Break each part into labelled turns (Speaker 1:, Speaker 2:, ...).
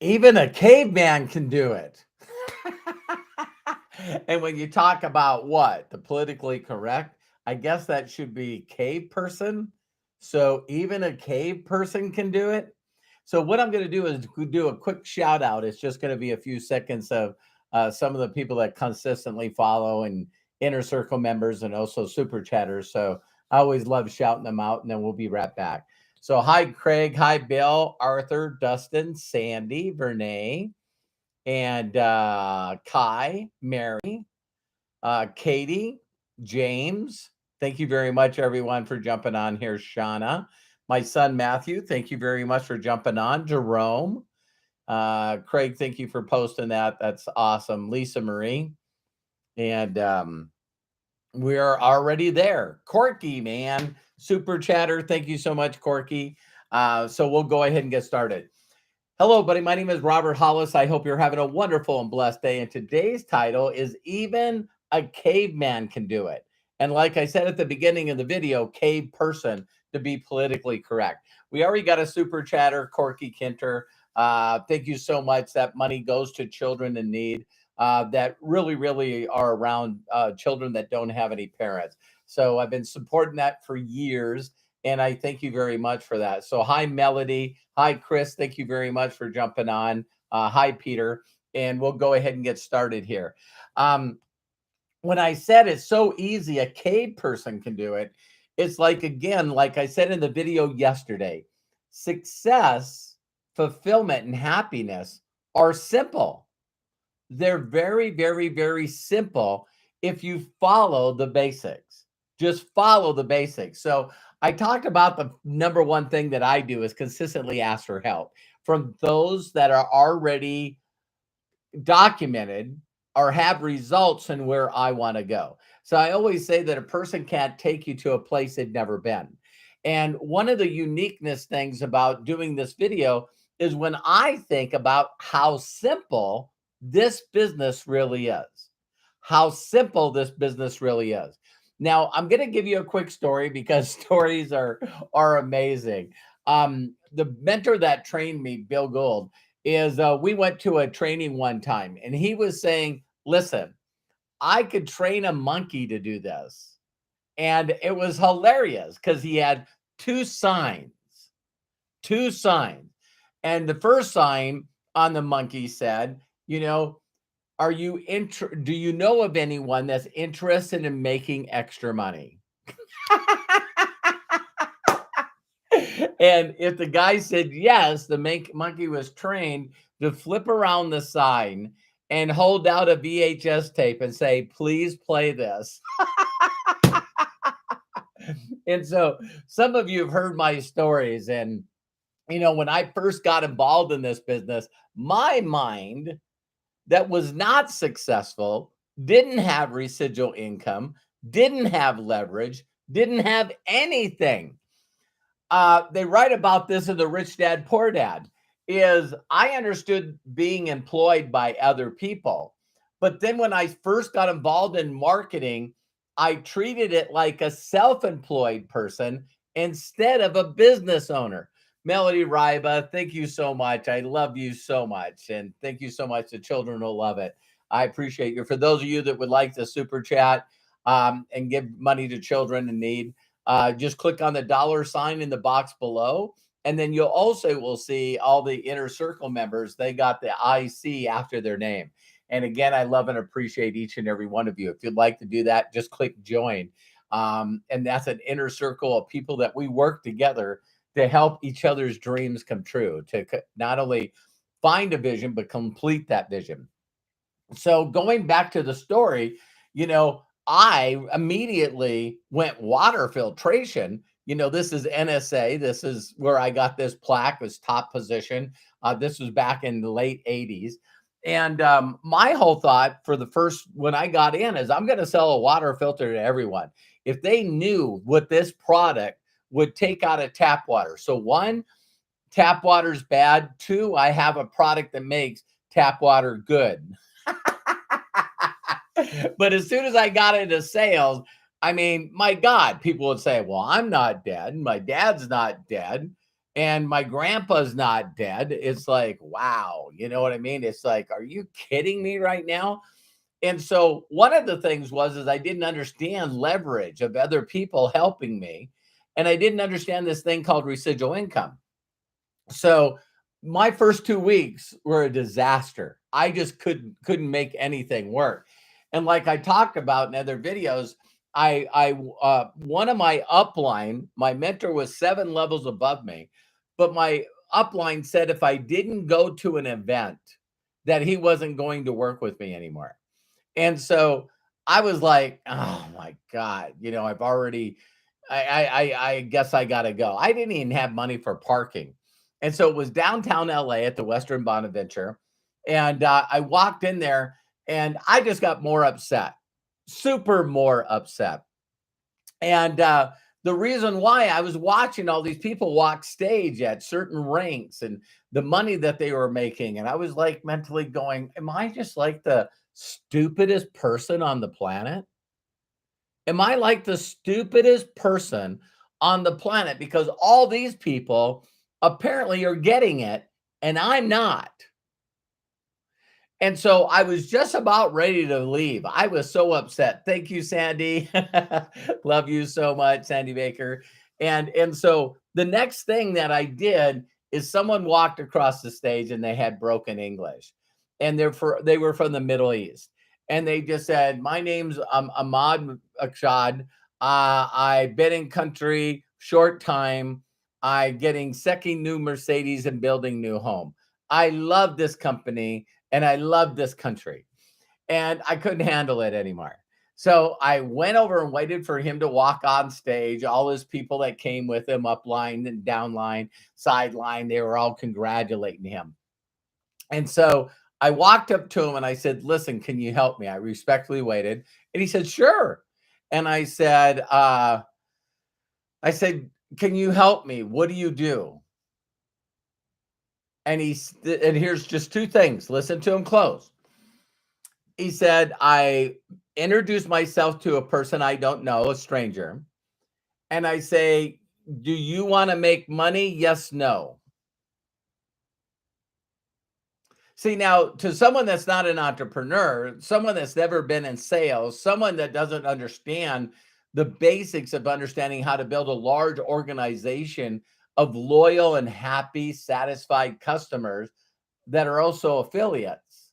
Speaker 1: Even a caveman can do it. And when you talk about what? The politically correct, I guess that should be cave person. So even a cave person can do it. So what I'm going to do is do a quick shout out. It's just going to be a few seconds of some of the people that consistently follow and inner circle members and also super chatters. So I always love shouting them out, and then we'll be right back. So hi Craig, hi Bill, Arthur, Dustin, Sandy, Vernay, and Kai, Mary, Katie, James. Thank you very much, everyone, for jumping on here. Shauna, my son Matthew, thank you very much for jumping on. Jerome, Craig, thank you for posting that. That's awesome. Lisa Marie, and we are already there. Corky, man, super chatter. Thank you so much, Corky. So we'll go ahead and get started. Hello, buddy. My name is Robert Hollis. I hope you're having a wonderful and blessed day. And today's title is Even a Caveman Can Do It. And like I said at the beginning of the video, cave person to be politically correct. We already got a super chatter, Corky Kinter. Thank you so much. That money goes to children in need that really, really are around children that don't have any parents. So I've been supporting that for years. And I thank you very much for that. So, hi, Melody. Hi, Chris. Thank you very much for jumping on. Hi, Peter. And we'll go ahead and get started here. When I said it's so easy, a cave person can do it, it's like, again, like I said in the video yesterday, success, fulfillment, and happiness are simple. They're very, very, very simple if you follow the basics. Just follow the basics. So I talked about the number one thing that I do is consistently ask for help from those that are already documented or have results in where I want to go. So I always say that a person can't take you to a place they've never been. And one of the uniqueness things about doing this video is when I think about how simple this business really is. How simple this business really is. Now, I'm going to give you a quick story because stories are amazing. The mentor that trained me, Bill Gould, is we went to a training one time and he was saying, listen, I could train a monkey to do this. And it was hilarious because he had two signs, two signs. And the first sign on the monkey said, you know, do you know of anyone that's interested in making extra money? And if the guy said yes, the monkey was trained to flip around the sign and hold out a VHS tape and say, please play this. And so some of you have heard my stories. And, you know, when I first got involved in this business, my mind that was not successful, didn't have residual income, didn't have leverage, didn't have anything. They write about this in the Rich Dad Poor Dad. Is I understood being employed by other people, but then when I first got involved in marketing, I treated it like a self-employed person instead of a business owner. Melody Ryba, thank you so much. I love you so much, and thank you so much. The children will love it. I appreciate you. For those of you that would like to super chat and give money to children in need, just click on the dollar sign in the box below. And then you'll also will see all the inner circle members. They got the IC after their name. And again, I love and appreciate each and every one of you. If you'd like to do that, just click join. And that's an inner circle of people that we work together to help each other's dreams come true, to not only find a vision, but complete that vision. So going back to the story, you know, I immediately went water filtration. You know, this is NSA. This is where I got this plaque, this top position. This was back in the late 80s. And my whole thought for the first, when I got in, is I'm going to sell a water filter to everyone. If they knew what this product would take out of tap water. So one, tap water's bad. Two, I have a product that makes tap water good. But as soon as I got into sales, I mean, my God, people would say, well, I'm not dead. My dad's not dead. and my grandpa's not dead. It's like, wow, you know what I mean? It's like, are you kidding me right now? And so one of the things was is I didn't understand leverage of other people helping me, and I didn't understand this thing called residual income. So my first 2 weeks were a disaster. I just couldn't make anything work. And like I talked about in other videos, one of my upline, my mentor was 7 levels above me, but my upline said if I didn't go to an event that he wasn't going to work with me anymore. And so I was like, "Oh my god, I've already I guess I gotta go." I didn't even have money for parking. And so it was downtown LA at the Western Bonaventure. And I walked in there and I just got more upset, super more upset. And the reason why I was watching all these people walk stage at certain ranks and the money that they were making. And I was like mentally going, am I just like the stupidest person on the planet? Am I like the stupidest person on the planet? Because all these people apparently are getting it and I'm not. And so I was just about ready to leave. I was so upset. Thank you, Sandy. Love you so much, Sandy Baker. And so the next thing that I did is someone walked across the stage and they had broken English. And they were from the Middle East. And they just said, "My name's Ahmad Akshad. I've been in country short time. I getting second new Mercedes and building new home. I love this company and I love this country." And I couldn't handle it anymore. So I went over and waited for him to walk on stage. All his people that came with him, up line and down line, sideline, they were all congratulating him. And so I walked up to him and I said, "Listen, can you help me?" I respectfully waited. And he said, "Sure." And I said, "Can you help me? What do you do?" And here's just 2 things. Listen to him close. He said, "I introduce myself to a person I don't know, a stranger, and I say, 'Do you want to make money? Yes, no.'" See, now to someone that's not an entrepreneur, someone that's never been in sales, someone that doesn't understand the basics of understanding how to build a large organization of loyal and happy, satisfied customers that are also affiliates,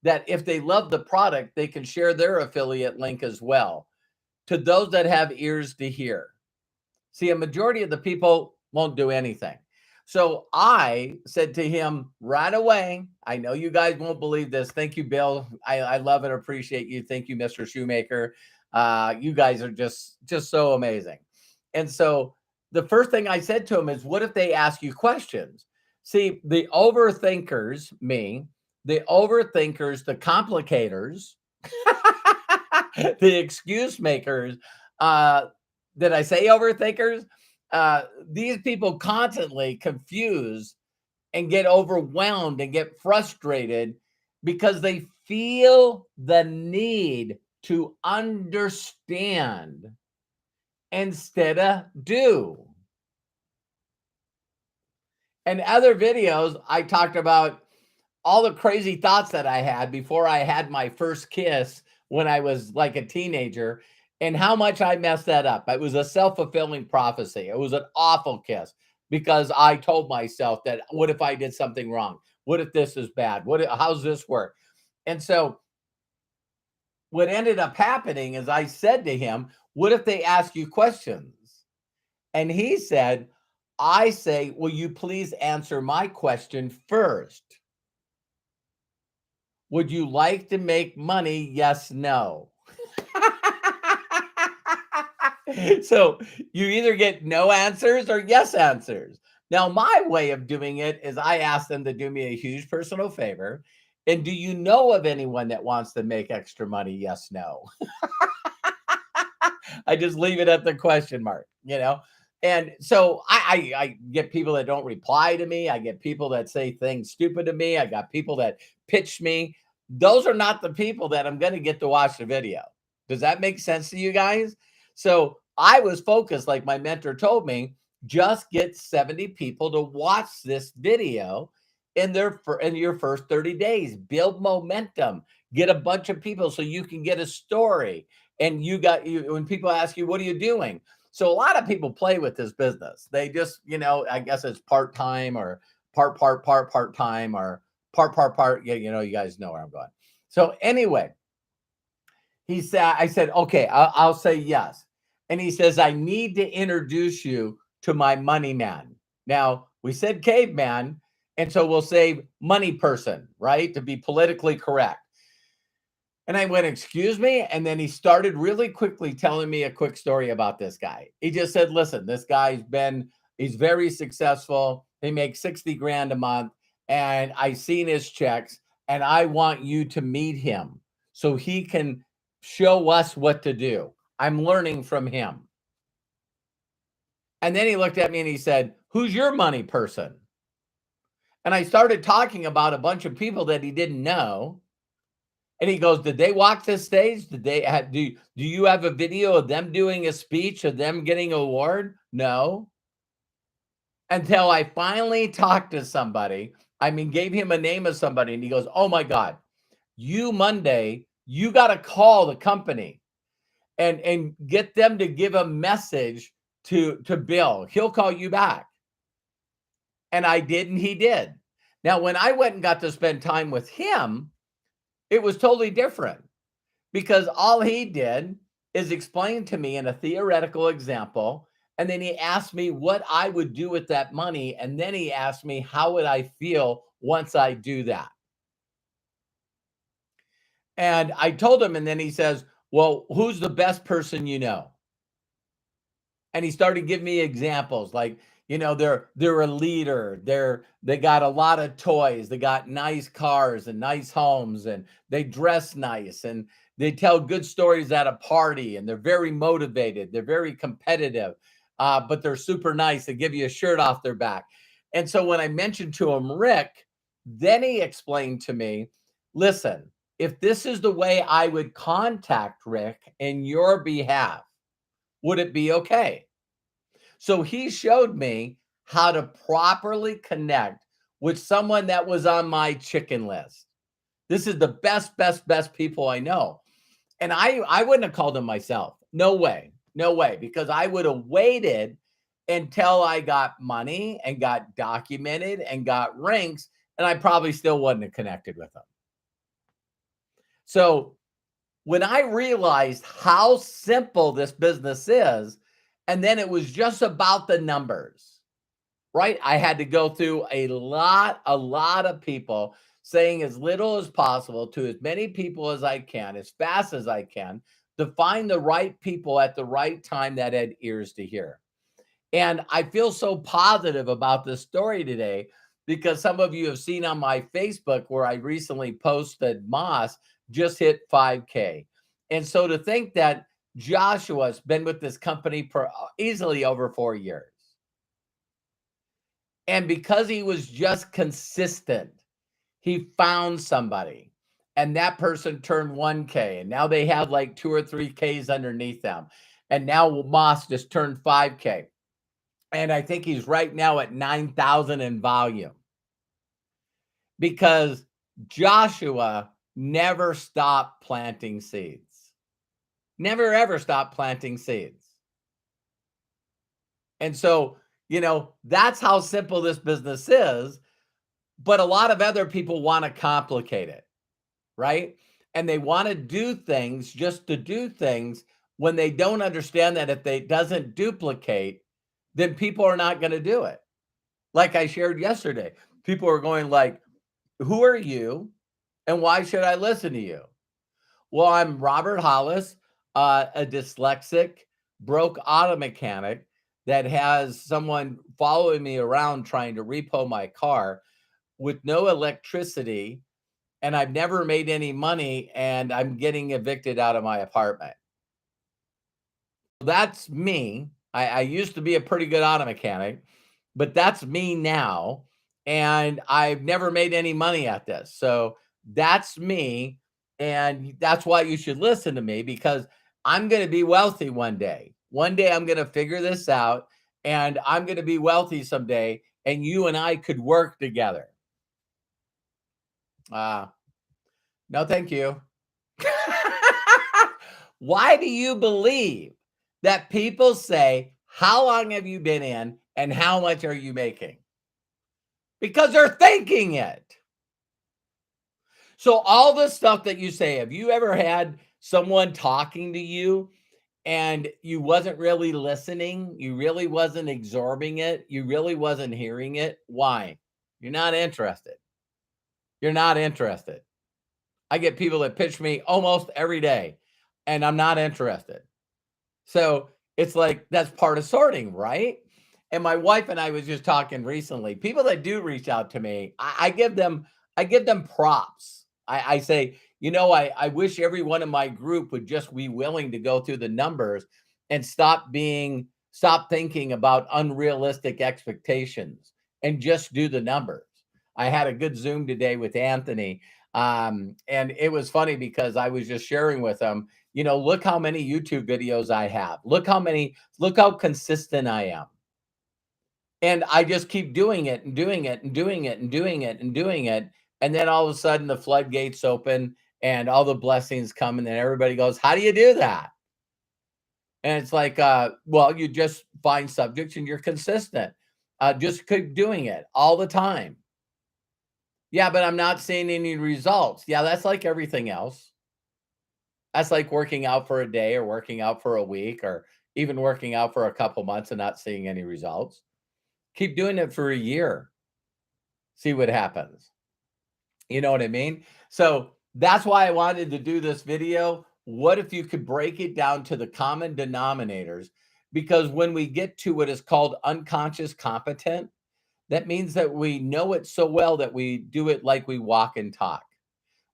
Speaker 1: that if they love the product, they can share their affiliate link as well to those that have ears to hear. See, a majority of the people won't do anything. So I said to him right away, I know you guys won't believe this. Thank you, Bill. I love and appreciate you. Thank you, Mr. Shoemaker. You guys are just so amazing. And so the first thing I said to him is, what if they ask you questions? See, the overthinkers, me, the overthinkers, the complicators, the excuse makers, did I say overthinkers? These people constantly confuse and get overwhelmed and get frustrated because they feel the need to understand instead of do. In other videos, I talked about all the crazy thoughts that I had before I had my first kiss when I was like a teenager and how much I messed that up. It was a self-fulfilling prophecy. It was an awful kiss because I told myself that what if I did something wrong? What if this is bad? How's this work? And so what ended up happening is I said to him, what if they ask you questions? And he said, I say, will you please answer my question first? Would you like to make money? Yes, no. So you either get no answers or yes answers. Now, my way of doing it is I ask them to do me a huge personal favor. And do you know of anyone that wants to make extra money? Yes, no. I just leave it at the question mark. And so I get people that don't reply to me. I get people that say things stupid to me. I got people that pitch me. Those are not the people that I'm going to get to watch the video. Does that make sense to you guys? So I was focused, like my mentor told me, Just get 70 people to watch this video in your first 30 days. Build momentum. Get a bunch of people so you can get a story. And when people ask you, what are you doing? So a lot of people play with this business. They just, I guess it's part-time or part-time or part. Yeah, you guys know where I'm going. So anyway, I said, okay, I'll say yes. And he says, I need to introduce you to my money man. Now, we said caveman, and so we'll say money person, right? To be politically correct. And I went, excuse me. And then he started really quickly telling me a quick story about this guy. He just said, listen, this he's very successful. He makes 60 grand a month. And I seen his checks, and I want you to meet him so he can show us what to do. I'm learning from him. And then he looked at me and he said, who's your money person? And I started talking about a bunch of people that he didn't know. And he goes, did they walk this stage? Did they do you have a video of them doing a speech, of them getting an award? No. Until I finally talked to somebody, gave him a name of somebody, and he goes, oh my God, Monday, you got to call the company and get them to give a message to Bill. He'll call you back. And I did, and he did. Now, when I went and got to spend time with him, it was totally different, because all he did is explain to me in a theoretical example. And then he asked me what I would do with that money. And then he asked me, how would I feel once I do that? And I told him, and then he says, well, who's the best person you know? And he started giving me examples like, they're a leader. They got a lot of toys. They got nice cars and nice homes, and they dress nice, and they tell good stories at a party, and they're very motivated. They're very competitive, but they're super nice. They give you a shirt off their back. And so when I mentioned to him, Rick, then he explained to me, listen, if this is the way I would contact Rick in your behalf, would it be okay? So he showed me how to properly connect with someone that was on my chicken list. This is the best people I know. And I wouldn't have called him myself. No way, because I would have waited until I got money and got documented and got ranks, and I probably still wouldn't have connected with him. So when I realized how simple this business is, and then it was just about the numbers, right? I had to go through a lot of people, saying as little as possible to as many people as I can, as fast as I can, to find the right people at the right time that had ears to hear. And I feel so positive about this story today, because some of you have seen on my Facebook where I recently posted Moss just hit 5K. And so to think that Joshua's been with this company for easily over 4 years. And because he was just consistent, he found somebody, and that person turned 1K, and now they have like 2 or 3Ks underneath them. And now Moss just turned 5K. And I think he's right now at 9,000 in volume, because Joshua never stopped planting seeds. Never, ever stopped planting seeds. And so, that's how simple this business is. But a lot of other people want to complicate it, right? And they want to do things just to do things, when they don't understand that if it doesn't duplicate, then people are not going to do it. Like I shared yesterday, people are going like, who are you and why should I listen to you? Well, I'm Robert Hollis, a dyslexic, broke auto mechanic that has someone following me around trying to repo my car with no electricity, and I've never made any money, and I'm getting evicted out of my apartment. That's me. I used to be a pretty good auto mechanic, but that's me now. And I've never made any money at this. So that's me. And that's why you should listen to me, because I'm going to be wealthy one day. One day I'm going to figure this out, and I'm going to be wealthy someday, and you and I could work together. No, thank you. Why do you believe that people say, how long have you been in and how much are you making? Because they're thinking it. So all the stuff that you say, have you ever had someone talking to you and you wasn't really listening? You really wasn't absorbing it. You really wasn't hearing it. Why? You're not interested. You're not interested. I get people that pitch me almost every day and I'm not interested. So it's like that's part of sorting, right? And my wife and I was just talking recently. People that do reach out to me, I give them props. I say, I wish every one of my group would just be willing to go through the numbers and stop thinking about unrealistic expectations and just do the numbers. I had a good Zoom today with Anthony. And it was funny because I was just sharing with him, look how many YouTube videos I have. Look how consistent I am. And I just keep doing it and doing it and doing it and doing it and doing it. And then all of a sudden the floodgates open and all the blessings come. And then everybody goes, how do you do that? And it's like, well, you just find subjects and you're consistent. Just keep doing it all the time. Yeah, but I'm not seeing any results. Yeah, that's like everything else. That's like working out for a day or working out for a week or even working out for a couple months and not seeing any results. Keep doing it for a year. See what happens. You know what I mean? So that's why I wanted to do this video. What if you could break it down to the common denominators? Because when we get to what is called unconscious competent, that means that we know it so well that we do it like we walk and talk.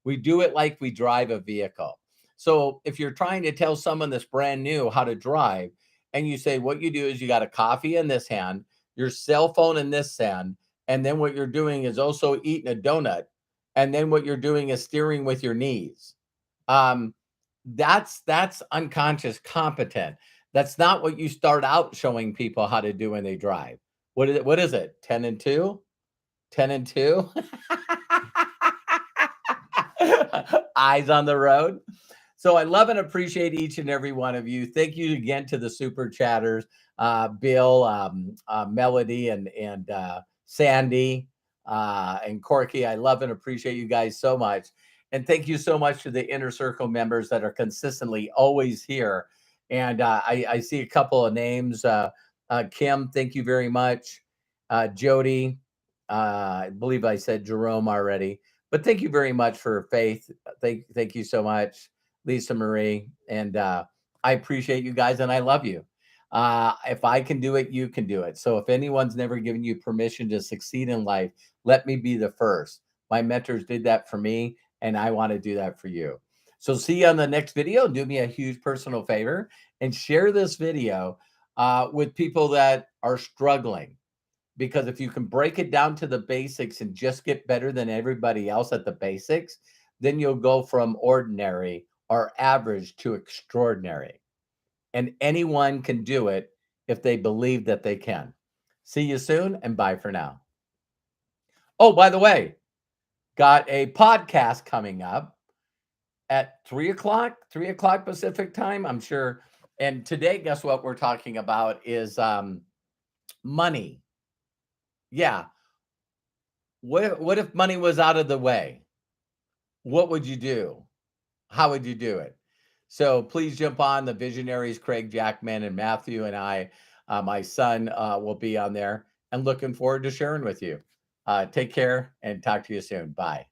Speaker 1: We do it like we drive a vehicle. So if you're trying to tell someone that's brand new how to drive, and you say what you do is you got a coffee in this hand, your cell phone in this hand, and then what you're doing is also eating a donut, and then what you're doing is steering with your knees. Um, that's unconscious competent. That's not what you start out showing people how to do when they drive. What is it? What is it? 10 and 2? 10 and 2? Eyes on the road. So I love and appreciate each and every one of you. Thank you again to the super chatters, Bill, Melody, and Sandy, and Corky. I love and appreciate you guys so much. And thank you so much to the Inner Circle members that are consistently always here. And I see a couple of names. Kim, thank you very much. Jody, I believe I said Jerome already. But thank you very much for Faith. Thank you so much, Lisa Marie. And I appreciate you guys and I love you. If I can do it, you can do it. So if anyone's never given you permission to succeed in life, let me be the first. My mentors did that for me, and I want to do that for you. So see you on the next video. Do me a huge personal favor and share this video with people that are struggling. Because if you can break it down to the basics and just get better than everybody else at the basics, then you'll go from ordinary or average to extraordinary. And anyone can do it if they believe that they can. See you soon and bye for now. Oh, by the way, got a podcast coming up at 3 o'clock Pacific time, I'm sure. And today, guess what we're talking about is money. Yeah. What if money was out of the way? What would you do? How would you do it? So please jump on the visionaries, Craig Jackman and Matthew and I. My son will be on there and looking forward to sharing with you. Take care and talk to you soon. Bye.